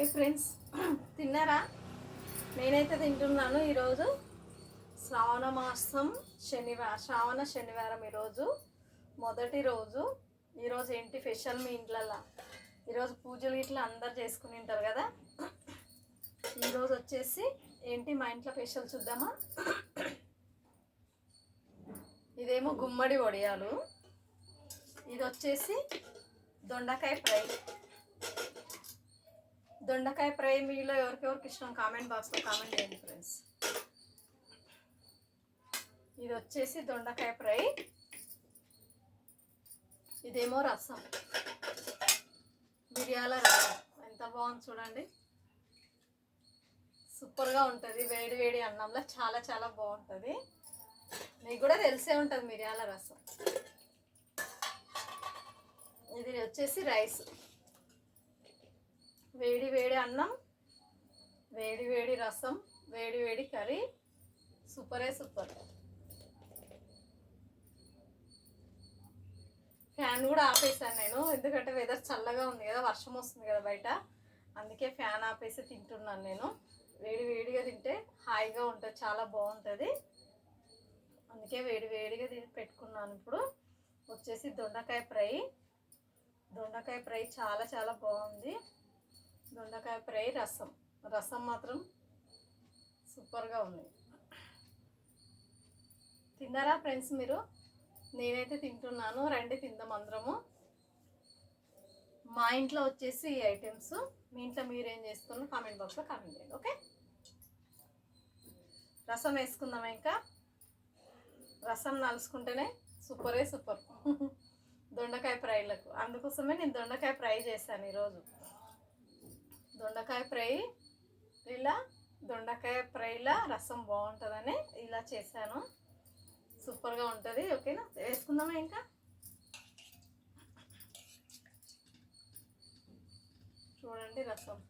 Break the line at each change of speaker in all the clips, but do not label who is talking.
Hi friends, తిన్నారా? నేనైతే తింటున్నాను. ఈరోజు శ్రావణ మాసం శ్రావణ శనివారం ఈరోజు మొదటి రోజు. ఈరోజు ఏంటి స్పెషల్ మీ ఇంట్లల్లో? ఈరోజు పూజలు ఇట్లా అందరు చేసుకుని ఉంటారు కదా. ఈరోజు వచ్చేసి ఏంటి మా ఇంట్లో స్పెషల్ చూద్దామా? ఇదేమో గుమ్మడి వడియాలు, ఇది వచ్చేసి దొండకాయ ఫ్రై. దొండకాయ ఫ్రై మీలో ఎవరికెవరికి ఇష్టం కామెంట్ బాక్స్లో కామెంట్ చేయండి ఫ్రెండ్స్. ఇది వచ్చేసి దొండకాయ ఫ్రై, ఇదేమో రసం, మిరియాల రసం. ఎంత బాగుంది చూడండి, సూపర్గా ఉంటుంది. వేడి వేడి అన్నంలో చాలా చాలా బాగుంటుంది. మీకు కూడా తెలిసే ఉంటుంది మిరియాల రసం. ఇది వచ్చేసి రైస్, వేడి వేడి అన్నం, వేడి వేడి రసం, వేడి వేడి కర్రీ, సూపరే సూపర్. ఫ్యాన్ కూడా ఆపేసాను నేను, ఎందుకంటే వెదర్ చల్లగా ఉంది కదా, వర్షం వస్తుంది కదా బయట, అందుకే ఫ్యాన్ ఆపేసి తింటున్నాను నేను. వేడి వేడిగా తింటే హాయిగా ఉంటుంది, చాలా బాగుంటుంది, అందుకే వేడి వేడిగా పెట్టుకున్నాను. ఇప్పుడు వచ్చేసి దొండకాయ ఫ్రై. దొండకాయ ఫ్రై చాలా చాలా బాగుంది. దొండకాయ ఫ్రై, రసం. రసం మాత్రం సూపర్గా ఉంది. తిన్నారా ఫ్రెండ్స్ మీరు? నేనైతే తింటున్నాను, రండి తిందాం అందరము. మా ఇంట్లో వచ్చేసి ఈ ఐటమ్స్. మీ ఇంట్లో మీరేం చేసుకున్నారో కామెంట్ బాక్స్లో కామెంట్ చేయండి. ఓకే, రసం వేసుకుందాం. ఇంకా రసం నలుసుకుంటేనే సూపరే సూపర్ దొండకాయ ఫ్రైలకు. అందుకోసమే నేను దొండకాయ ఫ్రై చేశాను ఈరోజు. దొండకాయ ఫ్రై దొండకాయ ఫ్రైలా రసం బాగుంటుందని ఇలా చేశాను, సూపర్గా ఉంటుంది. ఓకేనా, వేసుకుందామా? ఇంకా చూడండి, రసం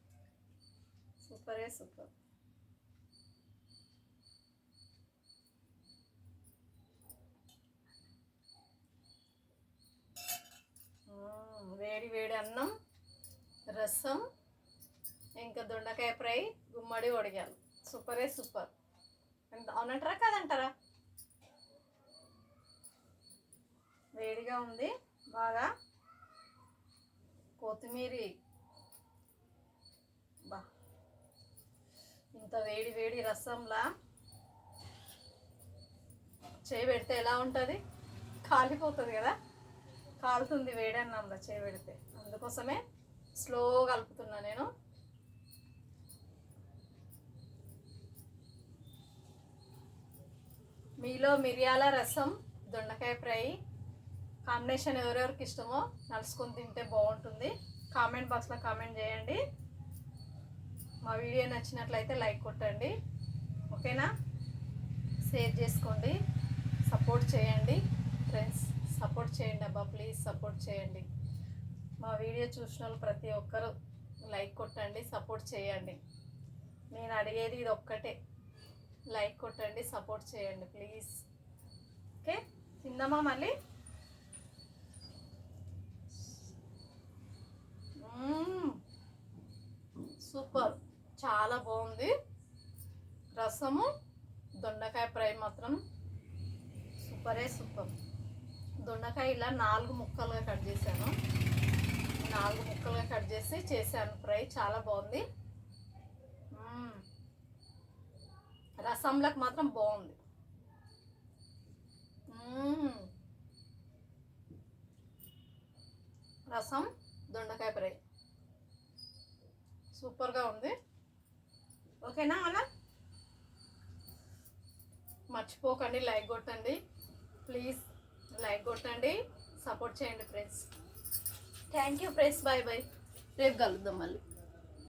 సూపరే సూపర్. వేడి వేడి అన్నం, రసం, ఇంకా దొండకాయ ఫ్రై, గుమ్మడి వడియాలు, సూపరే సూపర్. అవునంటారా కాదంటారా? వేడిగా ఉంది బాగా, కొత్తిమీరి, బా ఇంత వేడి వేడి రసంలా చేయి పెడితే ఎలా ఉంటుంది? కాలిపోతుంది కదా, కాలుతుంది వేడి అన్నంలో చేయి పెడితే. అందుకోసమే స్లో కలుపుతున్నా నేను. మీలో మిరియాల రసం, దొండకాయ ఫ్రై కాంబినేషన్ ఎవరెవరికి ఇష్టమో నలుసుకొని తింటే బాగుంటుంది. కామెంట్ బాక్స్లో కామెంట్ చేయండి. మా వీడియో నచ్చినట్లయితే లైక్ కొట్టండి, ఓకేనా? షేర్ చేసుకోండి, సపోర్ట్ చేయండి ఫ్రెండ్స్, సపోర్ట్ చేయండి అబ్బా, ప్లీజ్ సపోర్ట్ చేయండి. మా వీడియో చూసిన వాళ్ళు ప్రతి ఒక్కరు లైక్ కొట్టండి, సపోర్ట్ చేయండి. నేను అడిగేది ఇది ఒక్కటే, లైక్ కొట్టండి, సపోర్ట్ చేయండి ప్లీజ్. ఓకే, తిందామా మళ్ళీ? సూపర్, చాలా బాగుంది. రసము, దొండకాయ ఫ్రై మాత్రం సూపరే సూపర్. దొండకాయ ఇలా 4 ముక్కలుగా కట్ చేశాను, 4 ముక్కలుగా కట్ చేసి చేశాను ఫ్రై, చాలా బాగుంది. రసంలకు మాత్రం బాగుంది. రసం, దొండకాయ ఫ్రై సూపర్గా ఉంది. ఓకేనా? అలా మర్చిపోకండి, లైక్ కొట్టండి ప్లీజ్, లైక్ కొట్టండి, సపోర్ట్ చేయండి friends. Thank you friends, bye bye. రేపు కలుద్దాం మళ్ళీ.